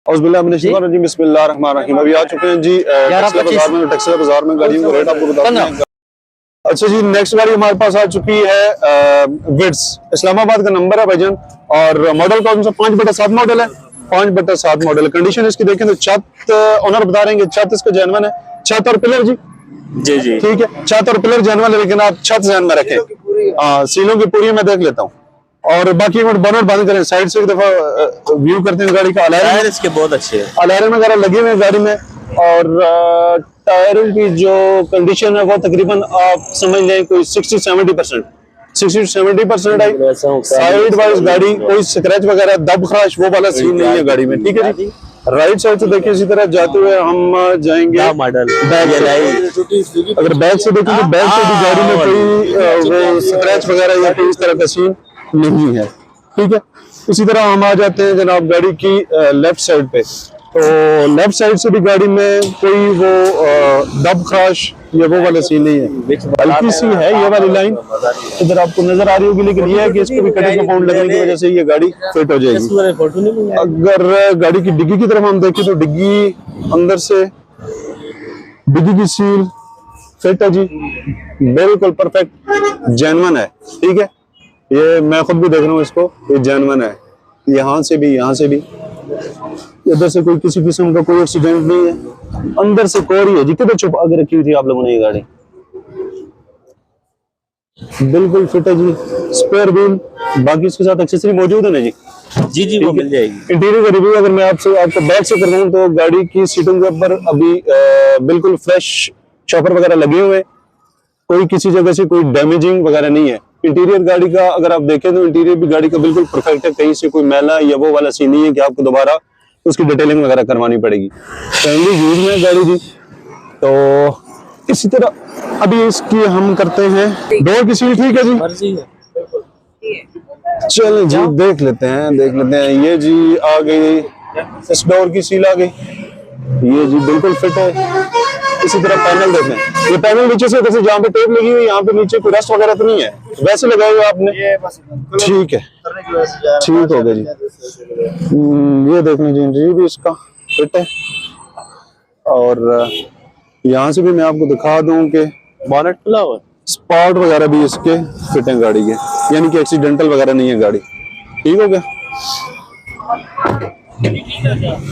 बिस्मिल्लाहिर्रहमानिर्रहीम। अभी आ चुके हैं जी टेक्सटाइल बाजार में गाड़ियों का रेट आपको बताते हैं। अच्छा जी, नेक्स्ट गाड़ी हमारे पास आ चुकी है विड्स, इस्लामाबाद का नंबर है भाईजान, और मॉडल कौन सा 5/7 मॉडल है। 5/7 मॉडल। कंडीशन इसकी देखें तो छत ओनर बता रहे हैं, छत इसका जेन्युइन है। छत और पिलर जी जी जी ठीक है, छत और पिलर जेन्युइन है, लेकिन आप छत ध्यान में रखें। सीलों की पूरी मैं देख लेता हूँ, और बाकी बोनट बंद करें, साइड से एक दफा व्यू करते हैं गाड़ी का। टायर इसके बहुत अच्छे हैं, अलार्म वगैरह लगे हुए हैं गाड़ी में, और टायरों की जो कंडीशन है वो तकरीबन आप समझ लें कोई 60-70% आई। साइड वाइज गाड़ी कोई स्क्रैच वगैरह दब खराश वो वाला सीन नहीं है गाड़ी में, ठीक है जी। राइट साइड से देखिए, इसी तरह जाते हुए हम जाएंगे मॉडल अगर बैक से देखें तो बैक से भी गाड़ी में कोई वो स्क्रैच वगैरह या कोई इस तरह का सीन नहीं है, ठीक है। इसी तरह हम आ जाते हैं जनाब गाड़ी की लेफ्ट साइड पे, तो लेफ्ट साइड से भी गाड़ी में कोई वो दब खराश या वो वाला सीन नहीं है, हल्की सी है ये वाली लाइन इधर आपको नजर आ रही होगी, लेकिन ये है कि इसको भी कटिंग कंपाउंड लगने की वजह से ये गाड़ी फिट हो जाएगी। अगर गाड़ी की डिग्गी की तरफ हम देखें तो डिग्गी अंदर से डिग्गी की सील फिट है जी, बिल्कुल परफेक्ट जेन्युइन है, ठीक है। ये मैं खुद भी देख रहा हूँ इसको, ये जेन्युइन है, यहाँ से भी यहाँ से भी, इधर से कोई किसी किस्म का कोई एक्सीडेंट नहीं है। अंदर से कोरी है जी, किधर छुपा के रखी हुई थी आप लोगों ने ये गाड़ी, बिल्कुल फिट है जी। स्पेयर व्हील बाकी इसके साथ एक्सेसरी मौजूद है ना जी? जी जी वो मिल जाएगी। इंटीरियर का रिव्यू अगर मैं आपको बैक से कर दूं तो गाड़ी की सीटों के ऊपर अभी बिल्कुल फ्रेश चॉपर वगैरह लगे हुए हैं, कोई किसी जगह से कोई डैमेजिंग वगैरह नहीं है। इंटीरियर गाड़ी का अगर आप देखें तो इंटीरियर भी गाड़ी का बिल्कुल परफेक्ट है, कहीं से कोई मैला या वो वाला सीन नहीं है कि आपको दोबारा उसकी डिटेलिंग वगैरह करवानी पड़ेगी। फैमिली यूज में गाड़ी जी। तो इसी तरह अभी इसकी हम करते हैं डोर की सील, ठीक है जी, चल जी देख लेते हैं ये जी आ गई, इस डोर की सील आ गई, ये जी बिल्कुल फिट है। इसी तरह पैनल देखें, ये पैनल नीचे से जैसे जहाँ पे टेप लगी हुई यहाँ पे नीचे कोई रस्ट वगैरह तो नहीं है, वैसे लगाए हुए आपने, ठीक है, ठीक हो गया जी। ये देख लीजिए जी भी इसका फिट है, और यहाँ से भी मैं आपको दिखा दूं कि बोनट खुला हुआ, स्पॉट वगैरह भी इसके फिट है गाड़ी के, यानी कि एक्सीडेंटल वगैरह नहीं है गाड़ी, ठीक हो गया।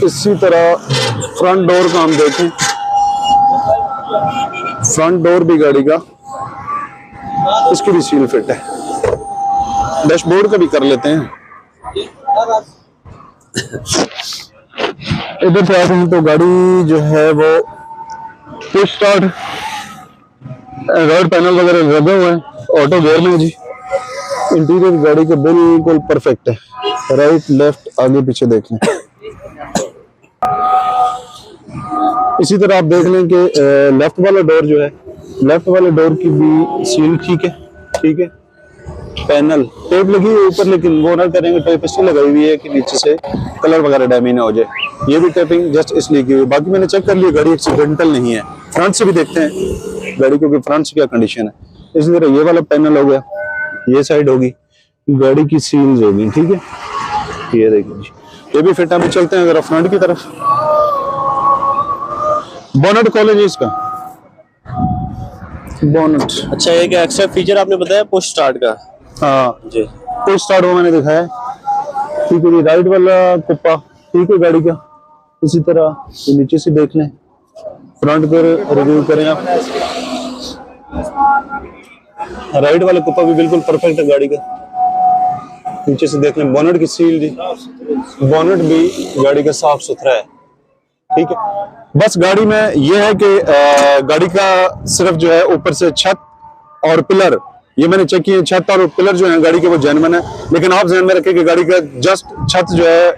इसी तरह फ्रंट डोर का हम देखें, फ्रंट डोर भी गाड़ी का इसकी भी सील फिट है। डैशबोर्ड का भी कर लेते हैं, इधर से आते हैं तो गाड़ी जो है वो पुश स्टार्ट, एंड्रॉइड पैनल वगैरह लगे हुए हैं, ऑटो गियर में जी। इंटीरियर गाड़ी का बिल्कुल परफेक्ट है, राइट लेफ्ट आगे पीछे देख लें। इसी तरह आप देख लें कि लेफ्ट वाला डोर जो है, लेफ्ट वाले डोर की भी सील ठीक है, ठीक है। पैनल टेप लगी हुई ऊपर, लेकिन वो ना करेंगे, टेप इसलिए लगाई हुई है कि नीचे से कलर वगैरह डैमेज ना हो जाए, ये भी टेपिंग जस्ट इसलिए की हुई। बाकी मैंने चेक कर लिया, गाड़ी एक्सीडेंटल नहीं है। फ्रंट से भी देखते हैं गाड़ी को कि फ्रंट से क्या कंडीशन है। इसी तरह ये वाला पैनल हो गया, ये साइड होगी, गाड़ी की सील्स होगी, ठीक है, ये देखिए ये भी फिट है। हम चलते हैं जरा फ्रंट की तरफ। बोनट खोले जी इसका, बोनट अच्छा ये क्या एक्स्ट्रा फीचर आपने बताया पुश स्टार्ट का? हाँ जी पुश स्टार्ट वो मैंने दिखाया, ठीक है जी। राइट वाला कुप्पा ठीक है गाड़ी का, इसी तरह ये नीचे से देख लें, फ्रंट पर रिव्यू करें आप। राइट वाला कुप्पा भी बिल्कुल परफेक्ट है गाड़ी का, नीचे से देख लें। बोनट की सील जी, बोनट भी गाड़ी का साफ सुथरा है, ठीक है। बस गाड़ी में ये है कि गाड़ी का सिर्फ जो है ऊपर से छत और पिलर, ये मैंने चेक किए, छत और पिलर जो है गाड़ी के वो जेन्युइन है, लेकिन आप ध्यान में रखें कि गाड़ी का जस्ट छत जो है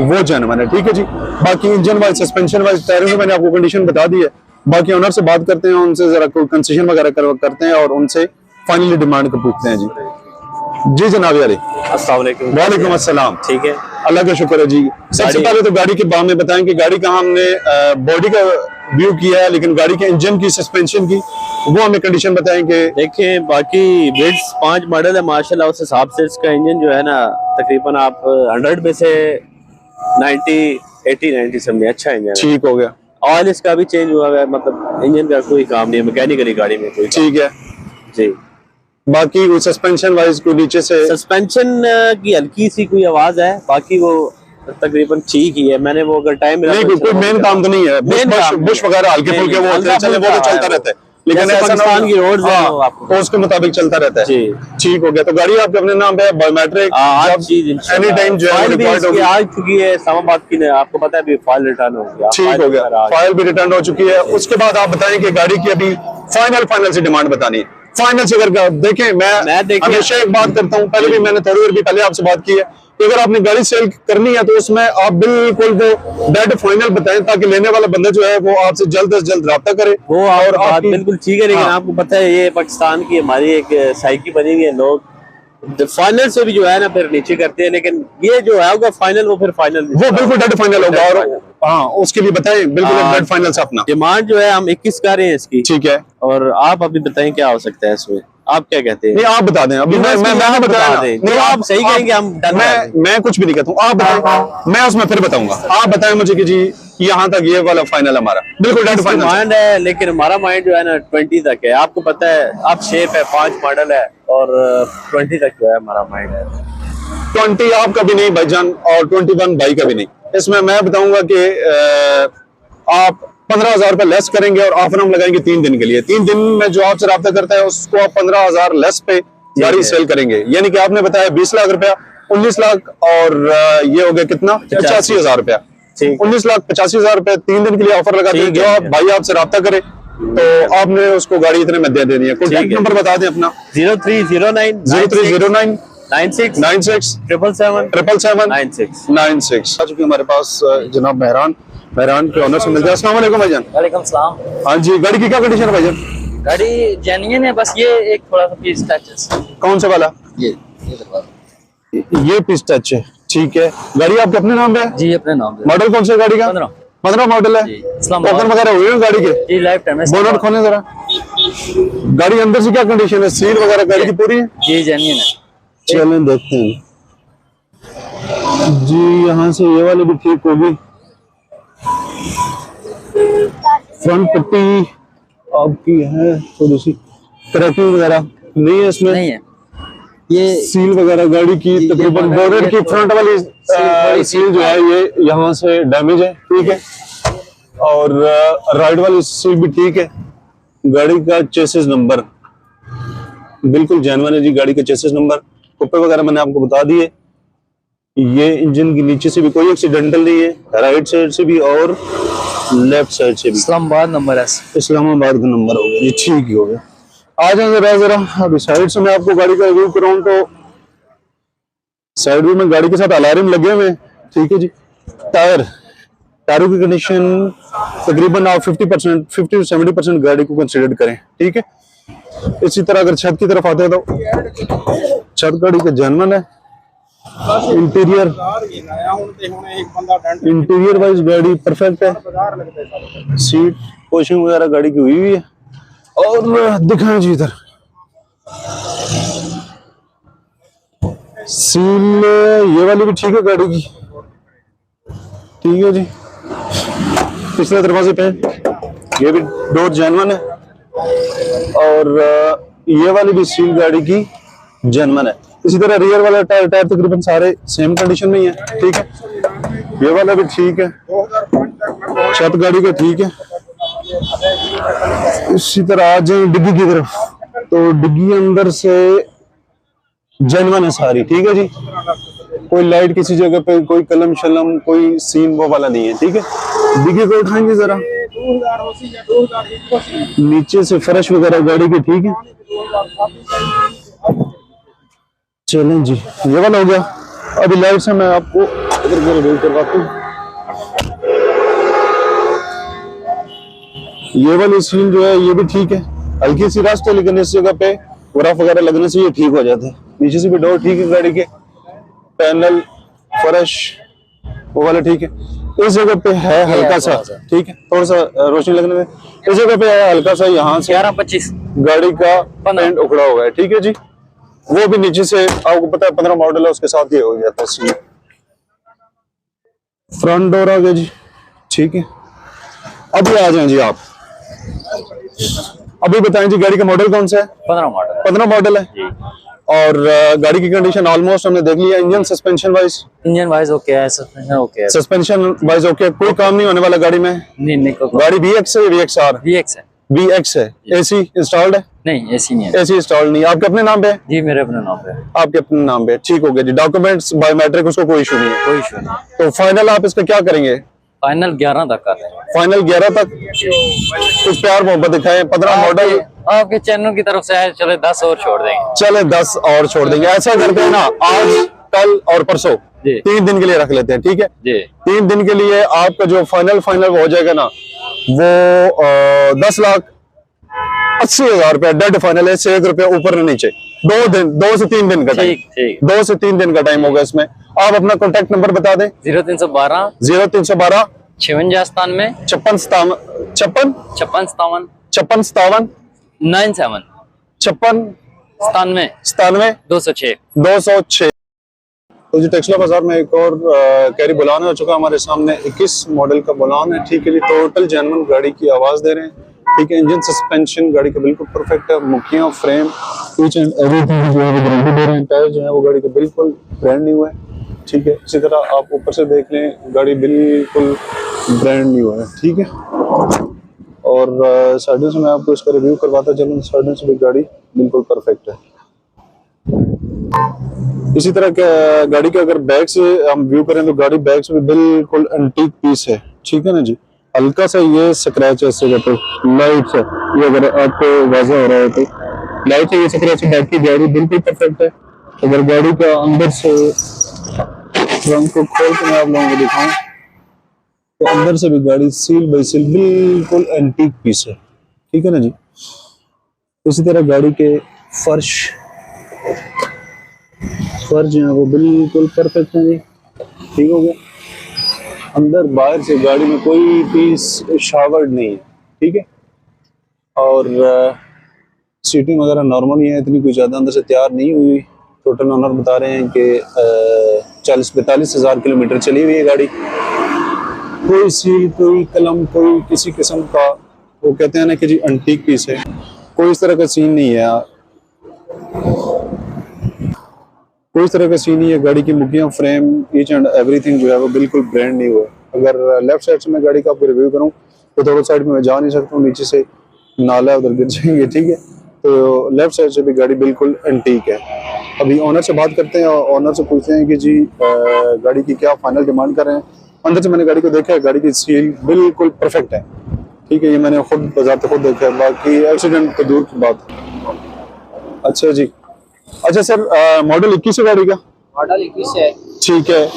वो जेन्युइन है, ठीक है जी। बाकी इंजन वाइज, सस्पेंशन वाइज, टायरों की मैंने आपको कंडीशन बता दी है। बाकी ओनर से बात करते हैं, उनसे जरा कोई कंसेशन वगैरह करते हैं और उनसे फाइनली डिमांड को पूछते हैं जी। जी जनाब यार, अस्सलाम वालेकुम। वालेकुम अस्सलाम। ठीक है, अल्लाह का शुक्र है जी। सबसे पहले तो गाड़ी के बारे में बताएं कि गाड़ी का हमने बॉडी का व्यू किया है, लेकिन गाड़ी के इंजन की, सस्पेंशन की वो हमें कंडीशन बताएं कि देखिए बाकी विड्स 5 मॉडल है माशाल्लाह, उस हिसाब से इसका इंजन जो है ना तकरीबन आप 100 में से 90 80-90 समझे, अच्छा इंजन है। ठीक हो गया, ऑयल इसका भी चेंज हुआ है, मतलब इंजन का कोई काम नहीं है, मैकेनिकली गाड़ी में कोई काम। ठीक है। जी। बाकी कोई सस्पेंशन वाइज कोई नीचे से सस्पेंशन की हल्की सी कोई आवाज है, बाकी वो तकरीबन ठीक ही है। मैंने वो अगर टाइम मिला नहीं, तो कोई मेन काम तो नहीं है, Main काम नहीं बुश है। वगैरह हल्के नहीं, फुल्के वो नहीं, होते हैं, चले वो तो हल्का चलता है रहता है, लेकिन जैसे ऐसा ना पाकिस्तान की रोड्स हैं वो हाँ, आपको तो उसके मुताबिक चलता रहता है। जी। ठीक हो गया, तो गाड़ी आपके अपने नाम पे है, बायोमेट्रिक हर चीज एनी टाइम जो है फाइल भी रिक्वायर्ड इसकी होगी। आ चुकी है इस्लामाबाद की, आपको पता है अभी फाइल रिटर्न हो गया। ठीक हो गया, फाइल भी रिटर्न हो चुकी है। उसके बाद आप बताएं कि गाड़ी की अभी फाइनल से डिमांड बतानी है। फाइनल से अगर देखें, मैं हमेशा एक बात करता हूं, पहले भी मैंने थोड़ी देर भी पहले आपसे बात की है कि अगर आपने गाड़ी सेल करनी है तो उसमें आप बिल्कुल वो डेड फाइनल बताएं, ताकि लेने वाला बंदा जो है वो आपसे जल्द से जल्द रब्ता करे। वो और बात आपकी बिल्कुल ठीक है, लेकिन हाँ। आपको पता है ये पाकिस्तान की हमारी एक साइकी बनी हुई है, लोग फाइनल से भी जो है ना फिर नीचे करते हैं, लेकिन ये जो है होगा फाइनल, वो फिर फाइनल वो बिल्कुल डेड फाइनल होगा। और हाँ, उसके लिए बताएं बिल्कुल डेड फाइनल से अपना। डिमांड जो है हम 21 कर रहे हैं इसकी। ठीक है, और आप अभी बताएं क्या हो सकता है इसमें, आप क्या कहते हैं? नहीं आप बता दें, अभी मैंने आप बताया बता ना। दें, नहीं जो आप सही कहेंगे हम डन कर देंगे। मैं कुछ भी नहीं कहता हूँ, आप बताएं, मैं उसमें फिर बताऊंगा। आप बताएं मुझे कि जी यहाँ तक ये वाला फाइनल हमारा बिल्कुल डेड फाइनल माइंड है, लेकिन हमारा माइंड जो है ना 20 तक है। आपको पता है आप शेप है 5 मॉडल है, और 20 तक जो है हमारा माइंड है। 20 आपका भी नहीं भाईजान, और 21 भाई का भी नहीं। इसमें मैं बताऊंगा कि आप 15,000 रुपए लेस करेंगे और ऑफर हम लगाएंगे 3 दिन के लिए। 3 दिन में जो आपसे रब्ता करता है उसको आप 15,000 लेस पे गाड़ी सेल करेंगे। यानी कि आपने बताया 20 लाख रुपया, 19 लाख, और ये हो गया कितना, 85,000 रुपया। 19,85,000 रुपए 3 दिन के लिए ऑफर लगा दें। जो आप भाई आपसे रब्ता करे तो आपने उसको गाड़ी इतने में दे देनी है। कॉन्टैक्ट नंबर बता दें अपना। 0309 0309 96 96 777 96 96। आ चुके हमारे पास जनाब बहरान के ऑनर से मिलते हैं। अस्सलाम वालेकुम भाईजान। वालेकुम सलाम। हाँ जी, गाड़ी की क्या कंडीशन है भाईजान? गाड़ी जेन्युइन है, बस ये एक थोड़ा सा पीस टचेस। कौन सा वाला? ये दरवाजा। ये पीस टच है, ठीक है। गाड़ी आपके अपने नाम पे है? जी अपने नाम पे। मॉडल कौन सा है गाड़ी का? 15 मॉडल है। जी, इस्लामाबाद। टोकन वगैरह हुए हैं गाड़ी के? जी लाइफ टाइम है। बोनट खोलें जरा। गाड़ी अंदर से क्या कंडीशन है? सील वगैरह गाड़ी की पूरी है? जी जेन्युइन है। चलें देखते हैं जी। यहाँ से ये वाली भी ठीक होगी। फ्रंट पट्टी आपकी है, थोड़ी सी क्रैकिंग वगैरह नहीं है इसमें? नहीं है। ये सील वगैरह गाड़ी की तकरीबन बोनट की फ्रंट वाली सील जो है ये यहाँ से डैमेज है, ठीक है। और राइट वाली सील भी ठीक है। गाड़ी का चेसिस नंबर बिल्कुल जेन्युइन है जी। गाड़ी का चेसिस नंबर, कुप्पे वगैरह मैंने आपको बता दिए। ये इंजन के नीचे से भी कोई एक्सीडेंटल नहीं है, राइट साइड से भी और लेफ्ट साइड से भी। इस्लामाबाद नंबर है। इस्लामाबाद का नंबर हो गया, ये ठीक ही हो गया। आ जाए जरा अभी साइड से मैं आपको गाड़ी का रिव्यू कराऊं तो साइड व्यू में गाड़ी के साथ अलार्म लगे हुए हैं, ठीक है जी। टायरों की कंडीशन तकरीबन आप 50% 50 to 70% गाड़ी को कंसीडर करें, ठीक है। इसी तरह अगर छत की तरफ आते हैं तो छत गाड़ी का जेन्युइन है। इंटीरियर वाइज गाड़ी परफेक्ट है। सीट पोशिंग वगैरह गाड़ी की हुई है। और दिखाएं जी इधर सील ये वाली भी ठीक है गाड़ी की, ठीक है जी। पिछले दरवाजे पे ये भी डोर जेन्युइन है। और ये वाली भी सील गाड़ी की जेन्युइन है। इसी तरह रियर वाला टायर तकरीबन सारे सेम कंडीशन में ही है, ठीक है। ये वाला भी ठीक है। छत गाड़ी का ठीक है। इसी तरह आ जाए डिग्गी की तरफ तो डिग्गी अंदर से जेन्युइन है सारी, ठीक है जी। कोई लाइट किसी जगह पे, कोई कलम शलम, कोई सीन वो वाला नहीं है, ठीक है। डिग्गी को उठाएंगे जरा, नीचे से फर्श वगैरह गाड़ी के ठीक है। चलें जी, ये वाला हो गया। अभी लाइट से मैं आपको इधर रिव्यू करवाता हूँ। ये वाली सीन जो है ये भी ठीक है। हल्की सी रस्ट है, लेकिन इस जगह पे बर्फ वगैरह लगने से ये ठीक हो जाते हैं। नीचे से भी डोर ठीक है गाड़ी के, पैनल फर्श वो वाला ठीक है। इस जगह पे है हल्का सा, ठीक है, थोड़ा सा रोशनी लगने में। इस जगह पे है हल्का सा, यहाँ से 11-25 गाड़ी का पेंट उखड़ा हुआ है, ठीक है जी। वो भी नीचे से आपको पता है 15 मॉडल है, उसके साथ ये हो जाता है सीन। फ्रंट डोर आ गया जी, ठीक है। अभी आ जाएं जी आप, अभी बताएं जी गाड़ी का मॉडल कौन सा है? 15 मॉडल 15 मॉडल है। जी। और गाड़ी की कंडीशन ऑलमोस्ट हमने देख लिया। Engine suspension wise, engine wise okay है, सस्पेंशन ओके है। सस्पेंशन वाइज ओके, कोई काम नहीं होने वाला गाड़ी में। नहीं गाड़ी VX है, VXR VX है। VX है। AC इंस्टॉल्ड है? नहीं एसी नहीं है। AC इंस्टॉल्ड नहीं। आपके अपने नाम पे है? जी मेरे अपने नाम पे है। आपके अपने नाम पे, ठीक हो गया जी। डॉक्यूमेंट्स बायोमेट्रिक उसको कोई इशू नहीं है। कोई इशू नहीं। तो फाइनल आप इसका क्या करेंगे? फाइनल 11 तक कर रहे हैं। फाइनल 11 तक। कुछ प्यार मोहब्बत दिखाएं। 15 मॉडल आपके चैनल की तरफ से है, चले 10 और छोड़ देंगे। चले 10 और छोड़ देंगे। ऐसा करते हैं ना, आज कल और परसों जी। 3 दिन के लिए रख लेते हैं, ठीक है जी। 3 दिन के लिए आपका जो फाइनल हो जाएगा ना, वो 10,80,000 रुपया डेड फाइनल है। से 1 रुपया ऊपर नीचे। 2 से 3 दिन का टाइम। ठीक। 2 से 3 दिन का टाइम होगा इसमें। आप अपना कॉन्टेक्ट नंबर बता दें। 0312 0312 56 56 57 97 97 206। 206। तो जी टेक्सला बाजार में एक और कैरी बुलान हो चुका हमारे सामने। 21 मॉडल का बुलान है, ठीक है जी। टोटल जेन्युइन गाड़ी की आवाज दे रहे हैं, ठीक है। इंजन सस्पेंशन गाड़ी का बिल्कुल परफेक्ट है। मुखिया फ्रेम ईच एंड एवरीथिंग जो है वो गारंटी दे रहे हैं। टायर जो है वो गाड़ी का बिल्कुल ब्रांड न्यू है, ठीक है। इसी तरह आप ऊपर से देख लें, गाड़ी बिल्कुल ब्रांड न्यू है, ठीक है। और साइडों से मैं आपको इसका रिव्यू करवाता चलूँ। साइडों से भी गाड़ी बिल्कुल परफेक्ट है। इसी तरह के गाड़ी के अगर बैक से हम व्यू करें तो गाड़ी बैक से भी बिल्कुल एंटीक पीस है, ठीक है ना जी। हल्का सा ये स्क्रैच है, इससे तो लाइट से ये अगर आपको वाज़ेह हो रहा है तो लाइट से ये स्क्रैच है। बाकी गाड़ी बिल्कुल परफेक्ट है। अगर गाड़ी का अंदर से रंग को खोल के मैं आप लोगों को दिखाऊं तो अंदर से भी गाड़ी सील बाई सील बिल्कुल एंटीक पीस है, ठीक है ना जी। इसी तरह गाड़ी के फर्श जो है वो बिल्कुल परफेक्ट है जी, ठीक हो गया। अंदर बाहर से गाड़ी में कोई पीस शावर्ड नहीं है, ठीक है। और सीटिंग वगैरह नॉर्मल ही है, इतनी कोई ज़्यादा अंदर से तैयार नहीं हुई। टोटल ओनर बता रहे हैं कि 40-45 हज़ार किलोमीटर चली हुई है गाड़ी। कोई सील, कोई कलम, कोई किसी किस्म का, वो कहते हैं ना कि जी एंटीक पीस है, कोई इस तरह का सीन नहीं है। कोई इस तरह का सीन नहीं है। गाड़ी की मुखिया फ्रेम ईच एंड एवरीथिंग जो है वो बिल्कुल ब्रांड न्यू है। अगर लेफ्ट साइड से मैं गाड़ी का आपको रिव्यू करूं तो थोड़ा साइड में मैं जा नहीं सकता हूँ, नीचे से नाला उधर गिर जाएंगे, ठीक है। तो लेफ्ट साइड से भी गाड़ी बिल्कुल एंटीक है। अभी ओनर से बात करते हैं और ओनर से पूछते हैं कि जी गाड़ी की क्या फाइनल डिमांड कर रहे हैं। अंदर से मैंने गाड़ी को देखा है, गाड़ी की सील बिल्कुल परफेक्ट है, ठीक है। ये मैंने खुद बाजार पे खुद देखा है, बाकी एक्सीडेंट तो दूर की बात है। अच्छा जी, अच्छा सर, मॉडल 21 है गाड़ी का? मॉडल 21 है, ठीक है।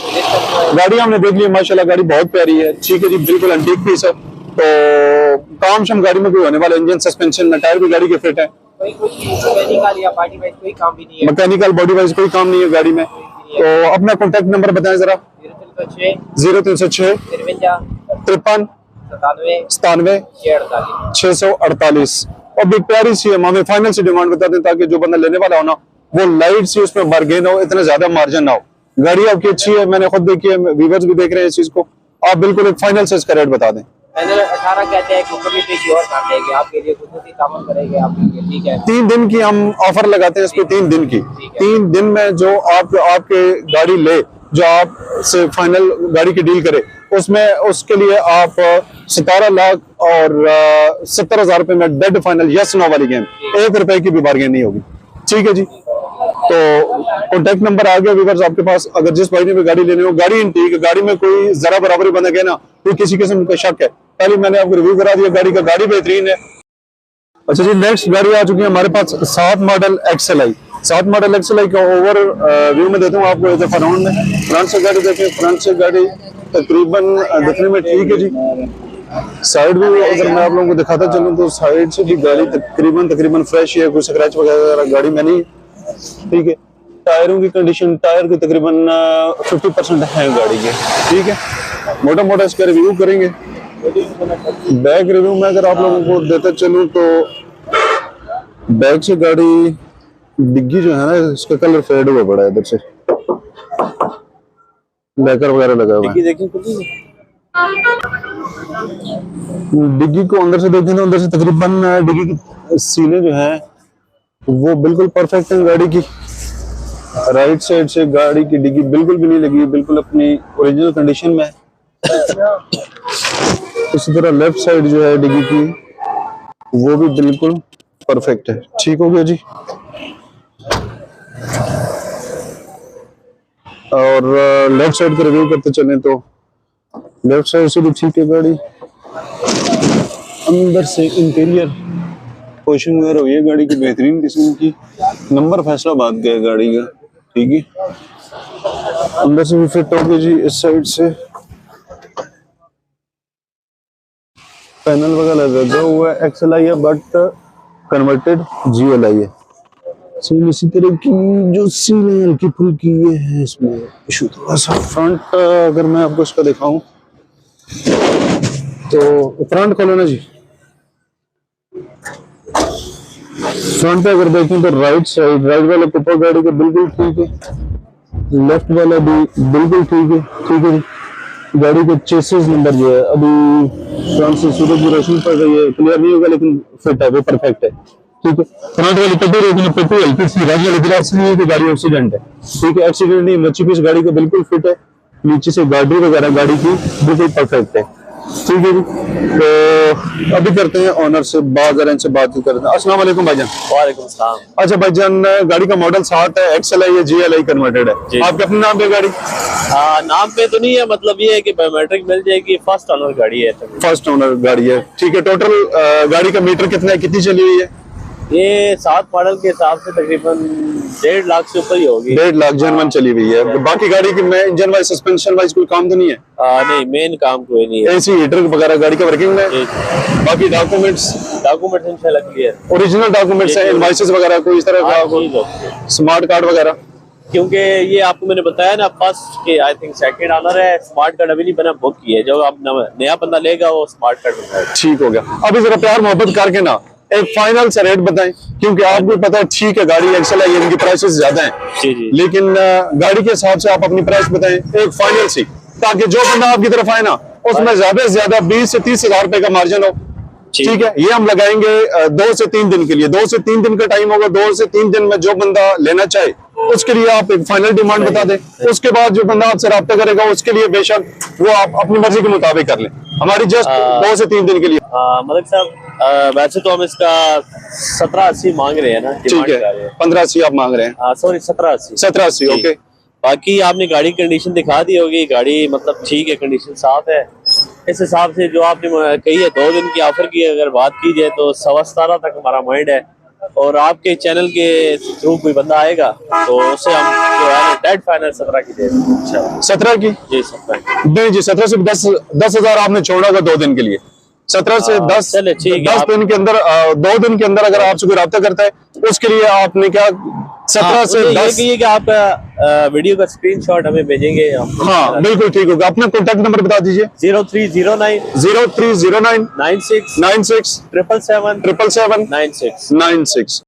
गाड़ी हमने देख ली माशाल्लाह, गाड़ी बहुत प्यारी है, ठीक है जी। बिल्कुल एंटीक पीस है। तो काम शम गाड़ी में कोई होने वाला, इंजन सस्पेंशन में टायर भी गाड़ी के फिट है, कोई मैकेनिकल या बॉडी वाइज कोई काम भी नहीं है। मैकेनिकल बॉडी वाइज कोई काम नहीं है गाड़ी में। तो अपना कॉन्टेक्ट नंबर बताएं जरा। 0306 53 97 648। और भी प्यारी सी है, हमें फाइनल सी डिमांड बता दें ताकि जो बंदा लेने वाला हो ना वो लाइट सी उसमें बार्गेन हो, इतना ज्यादा मार्जिन ना हो। गाड़ी आपकी अच्छी है, मैंने खुद देखी है, व्यूअर्स भी देख रहे हैं इस चीज को। आप बिल्कुल एक फाइनल से इसका रेट बता दें। 18 कहते हैं, कभी भी और कर देंगे आपके लिए, कुछ भी काम करेंगे आपके लिए, ठीक है। 3 दिन की हम ऑफर लगाते हैं इस पे, 3 दिन की। 3 दिन में जो आपके गाड़ी ले, जो आप से फाइनल गाड़ी की डील करे, उसमें उसके लिए आप 17 लाख और 70,000 रुपए में डेड फाइनल यस नो वाली गेम, 1 रुपए की भी बार्गेन नहीं होगी, ठीक है जी। तो कॉन्टेक्ट नंबर आ गया व्यूअर्स आपके पास। अगर जिस भाई ने भी गाड़ी लेनी हो, गाड़ी ठीक है, गाड़ी में कोई जरा बराबरी बना गया ना, कोई किसी किस्म का शक है, पहले मैंने आपको रिव्यू करा दिया गाड़ी का, गाड़ी बेहतरीन है। अच्छा जी, नेक्स्ट गाड़ी आ चुकी है हमारे पास 7 मॉडल XLI। 7 मॉडल XLI का ओवर व्यू में देता हूँ आपको एक दफा राउंड में। फ्रंट से गाड़ी देखें, फ्रंट से गाड़ी तकरीबन दिखने में ठीक है जी। साइड भी अगर मैं आप लोगों को दिखाता चलूँ तो साइड से भी गाड़ी तकरीबन फ्रेश है, कोई स्क्रैच वगैरह गाड़ी में नहीं, ठीक है। टायरों की कंडीशन, टायर के तकरीबन 50% है गाड़ी के, ठीक है। मोटा मोटा इसका रिव्यू करेंगे। बैक रिव्यू में अगर आप लोगों को देते चलूं तो बैक से गाड़ी डिग्गी जो है ना, इसका कलर फेड हुआ पड़ा है इधर से, लैकर वगैरह लगा हुआ है। डिग्गी देखिए खुली है। डिग्गी को अंदर से देखें तो अंदर से तकरीबन डिग्गी की सीलें जो है वो बिल्कुल परफेक्ट है गाड़ी की। राइट साइड से गाड़ी की डिग्गी बिल्कुल भी नहीं लगी, बिल्कुल अपनी ओरिजिनल कंडीशन में है। इसी तरह लेफ्ट साइड जो है डिग्गी की वो भी बिल्कुल परफेक्ट है। ठीक हो गया जी। और लेफ्ट साइड का रिव्यू करते चलें तो लेफ्ट साइड से भी ठीक है गाड़ी। अंदर से इंटीरियर पोजिशन वगैरह हुई है गाड़ी की बेहतरीन किस्म की। नंबर फैसलाबाद का है गाड़ी का, ठीक है। अंदर से भी फिट हो गई जी। इस साइड से पैनल वगैरह लगा हुआ है, XLI है बट कन्वर्टेड GLI है। सेम इसी तरह की जो सीलें हल्की फुल्की ये है, इसमें इशू थोड़ा सा। फ्रंट अगर मैं आपको इसका दिखाऊं तो फ्रंट खोलो ना जी। फ्रंट पे अगर देखें तो राइट साइड, राइट वाला कुपर गाड़ी का बिल्कुल ठीक है, लेफ्ट वाला भी बिल्कुल ठीक है, ठीक है। गाड़ी के चेसिस नंबर जो है अभी फ्रंट से सूरज की रोशनी पड़ रही है, क्लियर नहीं होगा लेकिन फिट है, वो परफेक्ट है, ठीक है। फ्रंट वाली पट्टी देखिए, पट्टी हल्की सी राइट वाली गिलास नहीं है कि गाड़ी एक्सीडेंट है, ठीक है। एक्सीडेंट नहीं, मच्छी पीस गाड़ी का बिल्कुल फिट है। नीचे से गाड़ी वगैरह गाड़ी की बिल्कुल परफेक्ट है, ठीक है जी। तो अभी करते हैं ऑनर से बात, जरा इनसे बात करते हैं। अस्सलाम वालेकुम भाईजान। वालेकुम सलाम। अच्छा भाईजान, गाड़ी का मॉडल 60 है, XLI है, GLI कन्वर्टेड है, आपके अपने नाम पे गाड़ी? नाम पे तो नहीं है, मतलब ये है कि बायोमेट्रिक मिल जाएगी। फर्स्ट ओनर गाड़ी है। फर्स्ट ओनर गाड़ी है, ठीक है। टोटल गाड़ी का मीटर कितना है, कितनी चली हुई है? ये 7 मॉडल के हिसाब से तकरीबन 1.5 लाख से ऊपर ही होगी। 1.5 लाख जनवन चली हुई है। बाकी गाड़ी की में इंजन वाइज, सस्पेंशन वाइज कोई काम तो नहीं है? नहीं, मेन काम कोई नहीं है। AC हीटर वगैरह गाड़ी का वर्किंग में? बाकी डॉक्यूमेंट्स इंशाल्लाह क्लियर, ओरिजिनल डॉक्यूमेंट्स है, इनवॉइसेस वगैरह कोई इस तरह का, स्मार्ट कार्ड वगैरह? क्योंकि ये आपको मैंने बताया ना, फर्स्ट के आई थिंक सेकंड ऑनर है। स्मार्ट कार्ड अभी नहीं बना, बुक की है। जो आप नया बंदा लेगा वो स्मार्ट कार्ड बनाएगा। ठीक हो गया। अभी जरा प्यार मोहब्बत करके ना एक फाइनल से रेट बताएं, क्योंकि आपको पता है ठीक है गाड़ी XLI है, इनकी प्राइसेस ज्यादा हैं, लेकिन गाड़ी के हिसाब से आप अपनी प्राइस बताएं एक फाइनल सी, ताकि जो बंदा आपकी तरफ आए ना उसमें ज्यादा से ज्यादा 20 से 30 हजार रुपए का मार्जिन हो, ठीक है। ये हम लगाएंगे 2 से 3 दिन के लिए। 2 से 3 दिन का टाइम होगा। 2 से 3 दिन में जो बंदा लेना चाहे उसके लिए आप एक फाइनल डिमांड बता दें। उसके बाद जो बंदा आपसे राब्ता करेगा उसके लिए बेशक वो आप अपनी मर्जी के मुताबिक कर लें। हमारी जस्ट 2 से 3 दिन के लिए। मलिक साहब, वैसे तो हम इसका 1780 मांग रहे हैं ना, ठीक है। 1580 आप मांग रहे हैं? सॉरी 1780। 1780, ओके। बाकी आपने गाड़ी कंडीशन दिखा दी होगी। गाड़ी मतलब ठीक है, कंडीशन साफ है। इस हिसाब से जो आपने कही है 2 दिन की ऑफर की अगर बात की जाए तो 17.25 तक हमारा माइंड है। और आपके चैनल के थ्रू कोई बंदा आएगा तो उससे हम जो है डेड फाइनल 17 की दे देंगे। अच्छा 17 की? जी 17 नहीं जी, 17 से 10 हजार आपने छोड़ा होगा 2 दिन के लिए। 17 से 10 दिन के अंदर, 2 दिन के अंदर अगर आपसे कोई राब्ता करता है उसके लिए आपने क्या 17 से 10 ये कि आप वीडियो का स्क्रीनशॉट हमें भेजेंगे। हाँ बिल्कुल ठीक होगा। अपना कॉन्टैक्ट नंबर बता दीजिए। 0309 96 777 777 96।